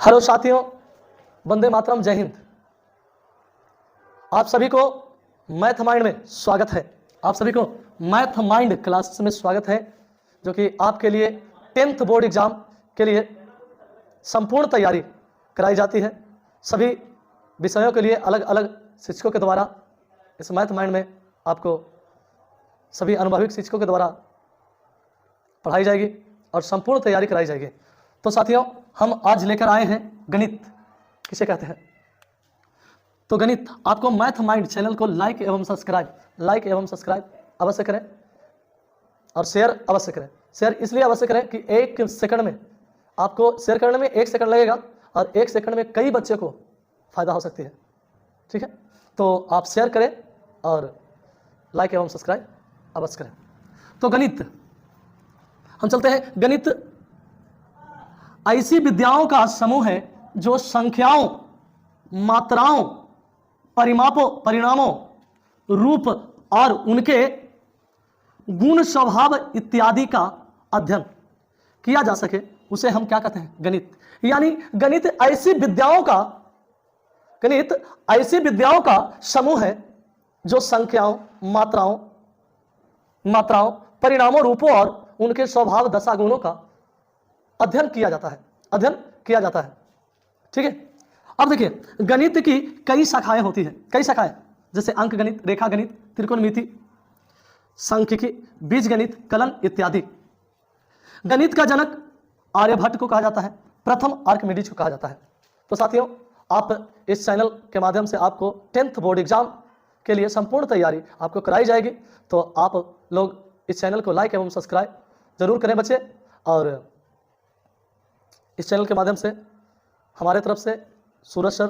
Hello साथियों, वंदे मातरम, जय हिंद। आप सभी को मैथ माइंड में स्वागत है। आप सभी को मैथ माइंड क्लासेस में स्वागत है, जो कि आपके लिए 10th बोर्ड एग्जाम के लिए संपूर्ण तैयारी कराई जाती है। सभी विषयों के लिए अलग अलग शिक्षकों के द्वारा इस मैथ माइंड में आपको सभी अनुभवी शिक्षकों के द्वारा पढ़ाई जाएगी और संपूर्ण तैयारी कराई जाएगी। तो साथियों, हम आज लेकर आए हैं गणित किसे कहते हैं। तो गणित आपको मैथ माइंड चैनल को लाइक एवं सब्सक्राइब अवश्य करें और शेयर अवश्य करें। शेयर इसलिए अवश्य करें कि एक सेकंड में आपको शेयर करने में 1 सेकंड लगेगा और 1 सेकंड में कई बच्चे को फायदा हो सकती है। ठीक है, तो आप शेयर करें और लाइक एवं सब्सक्राइब अवश्य करें। तो गणित हम चलते हैं। गणित ऐसी विद्याओं का समूह है जो संख्याओं, मात्राओं, परिणामों, रूप और उनके गुण, स्वभाव इत्यादि का अध्ययन किया जा सके, उसे हम क्या कहते हैं? गणित। यानी गणित ऐसी विद्याओं का समूह है जो संख्याओं, मात्राओं, परिणामों, रूपों और उनके स्वभाव, दशा, गुणों का अध्ययन किया जाता है। ठीक है, अब देखिए, गणित की कई शाखाएं होती हैं। कई शाखाएं जैसे अंक गणित, रेखा गणित, त्रिकोणमिति, सांख्यिकी, बीजगणित, कलन इत्यादि। गणित का जनक आर्यभट्ट को कहा जाता है, प्रथम आर्किमिडीज को कहा जाता है। तो साथियों, आप इस चैनल के माध्यम से आपको 10th बोर्ड एग्जाम के लिए संपूर्ण तैयारी आपको कराई जाएगी। तो आप लोग इस चैनल को लाइक एवं सब्सक्राइब जरूर करें बच्चे। और इस चैनल के माध्यम से हमारे तरफ से सूरज सर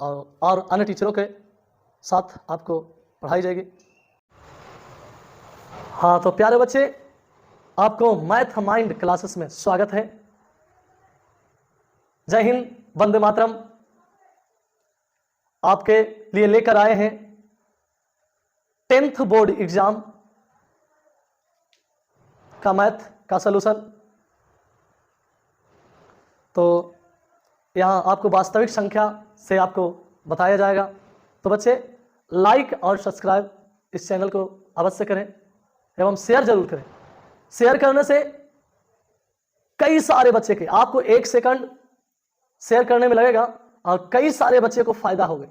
और अन्य टीचरों के साथ आपको पढ़ाई जाएगी। हाँ, तो प्यारे बच्चे, आपको मैथ माइंड क्लासेस में स्वागत है। जय हिंद, वंदे मातरम। आपके लिए लेकर आए हैं 10th बोर्ड एग्जाम का मैथ का सलूशन। तो यहाँ आपको वास्तविक संख्या से आपको बताया जाएगा। तो बच्चे, लाइक और सब्सक्राइब इस चैनल को अवश्य करें एवं शेयर जरूर करें। शेयर करने से कई सारे बच्चे के, आपको 1 सेकंड शेयर करने में लगेगा और कई सारे बच्चे को फायदा होगा।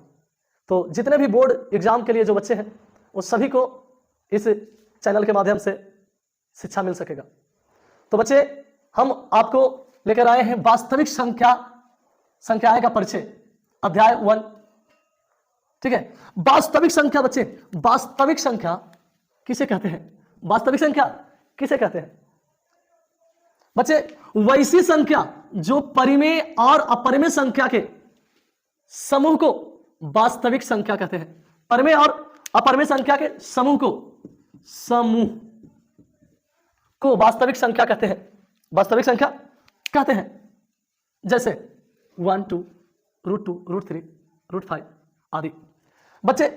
तो जितने भी बोर्ड एग्जाम के लिए जो बच्चे हैं, वो सभी को इस चैनल के माध्यम से शिक्षा मिल सकेगा। तो बच्चे, हम आपको लेकर आए हैं वास्तविक संख्याएं का परिचय, अध्याय 1। ठीक है, वास्तविक संख्या। बच्चे, वास्तविक संख्या किसे कहते हैं? वास्तविक संख्या किसे कहते हैं? बच्चे, वैसी संख्या जो परिमेय और अपरिमेय संख्या के समूह को वास्तविक संख्या कहते हैं। परिमेय और अपरिमेय संख्या के समूह को वास्तविक संख्या कहते हैं। वास्तविक संख्या कहते हैं। जैसे 1, 2, √2, √3, √5 आदि। बच्चे,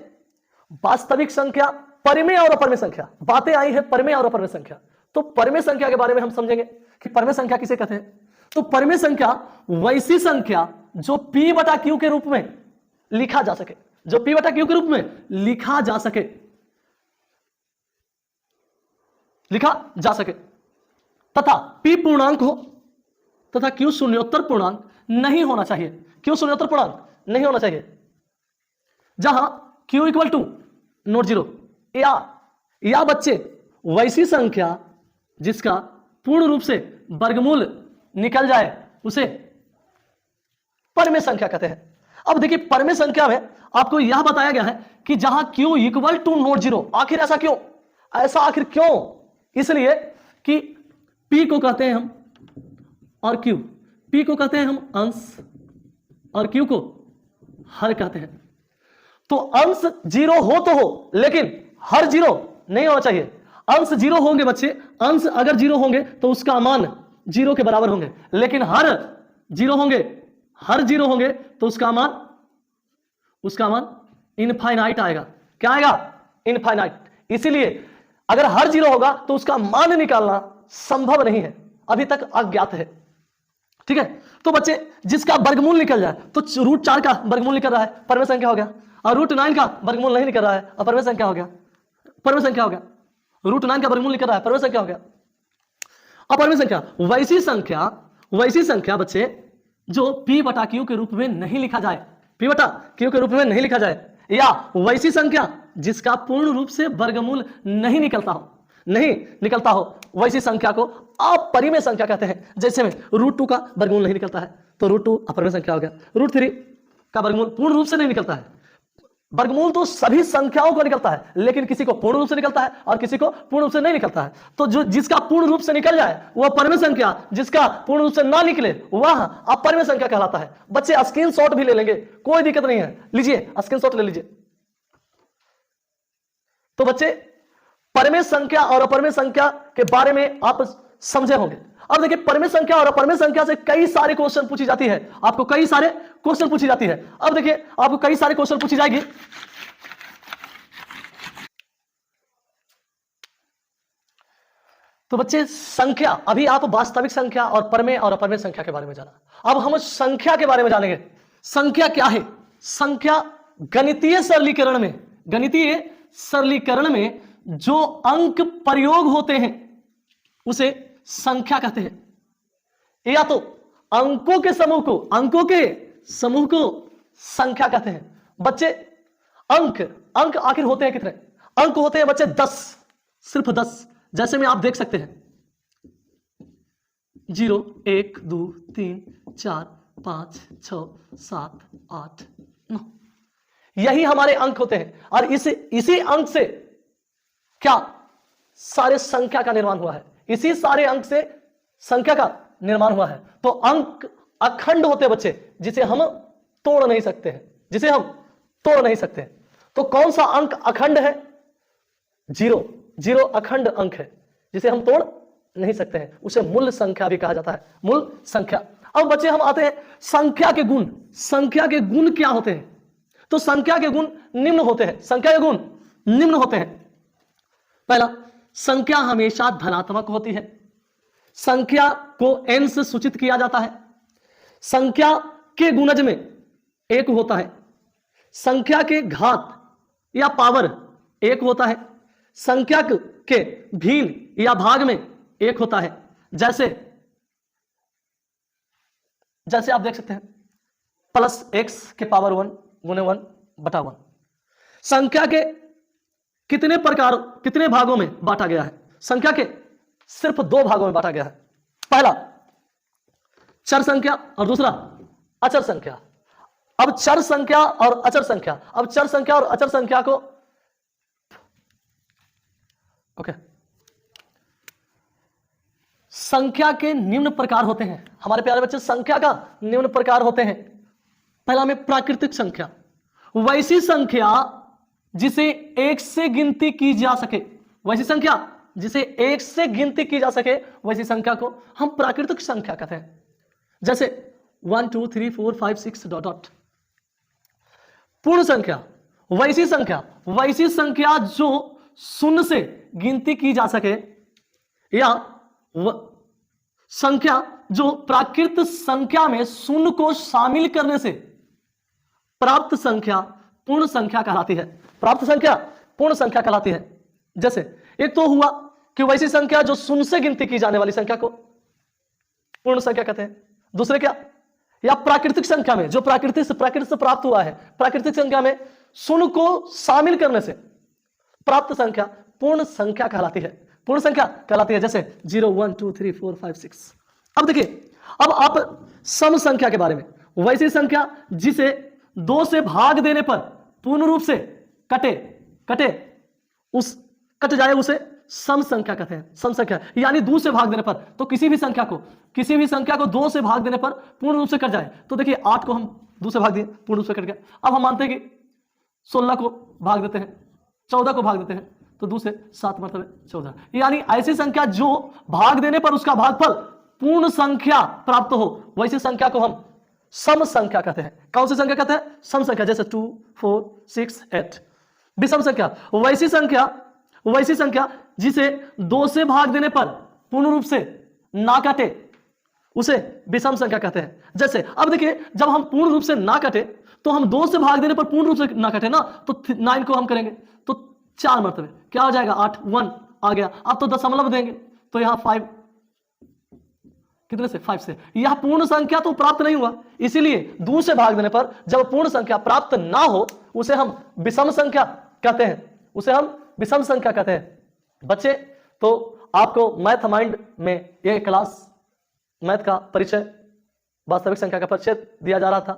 वास्तविक संख्या, परिमेय और अपरिमेय संख्या, बातें आई है परिमेय और अपरिमेय संख्या। तो परिमेय संख्या के बारे में हम समझेंगे कि परिमेय संख्या किसे कहते हैं। तो परिमेय संख्या वैसी संख्या जो P/Q के रूप में लिखा जा सके, तथा P पूर्णांक हो तथा Q शून्योत्तर पूर्णांक नहीं होना चाहिए। जहां Q = नॉट जीरो, या बच्चे वैसी संख्या जिसका पूर्ण रूप से वर्गमूल निकल जाए, उसे परिमेय संख्या कहते हैं। अब देखिए, परिमेय संख्या में आपको यह बताया गया है कि जहां Q = नॉट जीरो। आखिर ऐसा क्यों? इसलिए कि P को कहते हैं हम और P को कहते हैं हम अंश और Q को हर कहते हैं। तो अंश 0 हो तो हो, लेकिन हर 0 नहीं होना चाहिए। अंश 0 होंगे बच्चे, अंश अगर 0 होंगे तो उसका मान 0 के बराबर होंगे, लेकिन हर 0 होंगे तो उसका मान इनफाइनाइट आएगा। क्या आएगा? इनफाइनाइट। इसीलिए अगर हर 0 होगा तो उसका मान निकालना संभव नहीं है, अभी तक अज्ञात है। ठीक है। तो बच्चे जिसका वर्गमूल निकल जाए, तो √4 का वर्गमूल निकल रहा है, परमेय संख्या हो गया, और √9 का वर्गमूल नहीं निकल रहा है, अपरमेय संख्या हो गया, परमेय संख्या हो गया। √9 का वर्गमूल निकल रहा है, परमेय संख्या हो गया, अपरमेय संख्या। वैसी संख्या बच्चे जो p/q के रूप में नहीं लिखा जाए, p/q के रूप में नहीं लिखा जाए, या वैसी संख्या जिसका पूर्ण रूप से वर्गमूल नहीं निकलता हो, वैसी संख्या को अपरिमेय संख्या कहते हैं। जैसे में √2 का वर्गमूल नहीं निकलता है, तो √2 अपरिमेय संख्या हो गया। √3 का वर्गमूल पूर्ण रूप से नहीं निकलता है। वर्गमूल तो सभी संख्याओं को निकलता है, लेकिन किसी को पूर्ण रूप से निकलता है और किसी को पूर्ण रूप से नहीं निकलता है। तो जो जिसका पूर्ण रूप से निकल जाए वह परमेय संख्या, जिसका पूर्ण रूप से ना निकले वह अपरिमेय संख्या कहलाता है। बच्चे स्क्रीनशॉट भी ले लेंगे, कोई दिक्कत नहीं है, लीजिए स्क्रीनशॉट ले लीजिए। तो बच्चे परमेय संख्या और अपरिमेय संख्या के बारे में आप समझे होंगे। अब देखिए परमेय संख्या और अपरिमेय संख्या से कई सारे क्वेश्चन पूछी जाती है, आपको कई सारे क्वेश्चन पूछी जाती है। अब देखिए आपको कई सारे क्वेश्चन पूछी जाएगी। तो बच्चे संख्या, अभी आप वास्तविक संख्या और परमेय और अपरिमेय संख्या के बारे में जाना, अब हम संख्या के बारे में जानेंगे। संख्या क्या है? संख्या गणितीय सरलीकरण में जो अंक प्रयोग होते हैं उसे संख्या कहते हैं, या तो अंकों के समूह को संख्या कहते हैं। बच्चे अंक आखिर होते हैं कितने? अंक होते हैं बच्चे 10, सिर्फ 10। जैसे में आप देख सकते हैं 0 1 2 3 4 5 6 7 8 9, यही हमारे अंक होते हैं। और इसी अंक से क्या सारे संख्या का निर्माण हुआ है, इसी सारे अंक से संख्या का निर्माण हुआ है। तो अंक अखंड होते हैं बच्चे, जिसे हम तोड़ नहीं सकते हैं। तो कौन सा अंक अखंड है? 0 अखंड अंक है जिसे हम तोड़ नहीं सकते हैं, उसे मूल संख्या भी कहा जाता है, मूल संख्या। अब बच्चे हम आते हैं संख्या के गुण। संख्या के गुण क्या होते हैं? तो संख्या के गुण निम्न होते हैं। पहला, संख्या हमेशा धनात्मक होती है। संख्या को n से सूचित किया जाता है। संख्या के गुणज में 1 होता है। संख्या के घात या पावर 1 होता है। संख्या के भीन या भाग में 1 होता है। जैसे आप देख सकते हैं +x के पावर 1 गुने 1/1। संख्या के कितने भागों में बांटा गया है? संख्या के सिर्फ 2 भागों में बांटा गया है। पहला चर संख्या और दूसरा अचर संख्या। अब चर संख्या और अचर संख्या को संख्या के निम्न प्रकार होते हैं। हमारे प्यारे बच्चे, संख्या का निम्न प्रकार होते हैं। पहला में प्राकृतिक संख्या, वैसी संख्या जिसे 1 से गिनती की जा सके। वैसी संख्या जिसे 1 से गिनती की जा सके, वैसी संख्या को हम प्राकृतिक संख्या कहते हैं। जैसे 1 2 3 4 5 6 ... पूर्ण संख्या, वैसी संख्या जो 0 से गिनती की जा सके, या संख्या जो प्राकृत संख्या में 0 को शामिल करने से प्राप्त संख्या पूर्ण संख्या कहलाती है। जैसे एक तो हुआ कि वैसी संख्या जो 0 से गिनती की जाने वाली संख्या को पूर्ण संख्या कहते हैं। दूसरे क्या, या प्राकृतिक संख्या में जो प्रकृति से प्राप्त हुआ है, प्राकृतिक संख्या में 0 को शामिल करने से प्राप्त संख्या पूर्ण संख्या कहलाती है। जैसे 0 1 2 3 4 5 6। अब देखिए, अब आप सम संख्या के बारे में, वैसी संख्या जिसे 2 से भाग देने पर पूर्ण रूप से कट जाए उसे सम संख्या कहते हैं। सम संख्या यानी 2 से भाग देने पर, तो किसी भी संख्या को 2 से भाग देने पर पूर्ण रूप से कट जाए। तो देखिए 8 को हम 2 से भाग दिए, पूर्ण रूप से कट गया। अब हम मानते हैं कि 16 को भाग देते हैं, 14 को भाग देते हैं, तो 2 से 7 मतलब 14। यानी ऐसी संख्या जो भाग देने पर उसका भागफल पूर्ण संख्या प्राप्त हो, वैसी संख्या को हम सम संख्या कहते हैं। कौन सी संख्या कहते हैं? सम संख्या। जैसे 2 4 6 8 विषम संख्या, वैसी संख्या जिसे 2 से भाग देने पर पूर्ण रूप से ना कटे, उसे विषम संख्या कहते हैं। जैसे अब देखिए, जब हम पूर्ण रूप से ना कटे तो हम 2 से भाग देने पर पूर्ण रूप से ना कटे ना, तो 9 को हम करेंगे तो 4 मरतबे क्या हो जाएगा, 8, 1 आ गया। अब तो दशमलव देंगे तो यहाँ 5, कितने से, 5 से। यह पूर्ण संख्या तो प्राप्त नहीं हुआ, इसीलिए 2 से भाग देने पर जब पूर्ण संख्या प्राप्त ना हो उसे हम विषम संख्या कहते हैं, उसे हम विषम संख्या कहते हैं। बच्चे, तो आपको मैथ माइंड में ये क्लास मैथ का परिचय, वास्तविक संख्या का परिचय दिया जा रहा था,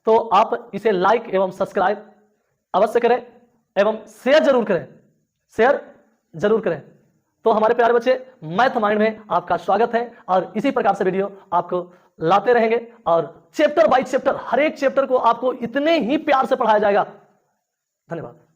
तो आप इसे लाइक एवं सब्सक्राइब अवश्य करें एवं शेयर जरूर करें, शेयर जरूर करें। तो हमारे प्यारे बच्चे, मैथ माइंड में आपका स्वागत है और इसी प्रकार से वीडियो आपको लाते रहेंगे और चैप्टर बाय चैप्टर, हर एक चैप्टर को आपको इतने ही प्यार से पढ़ाया जाएगा। धन्यवाद।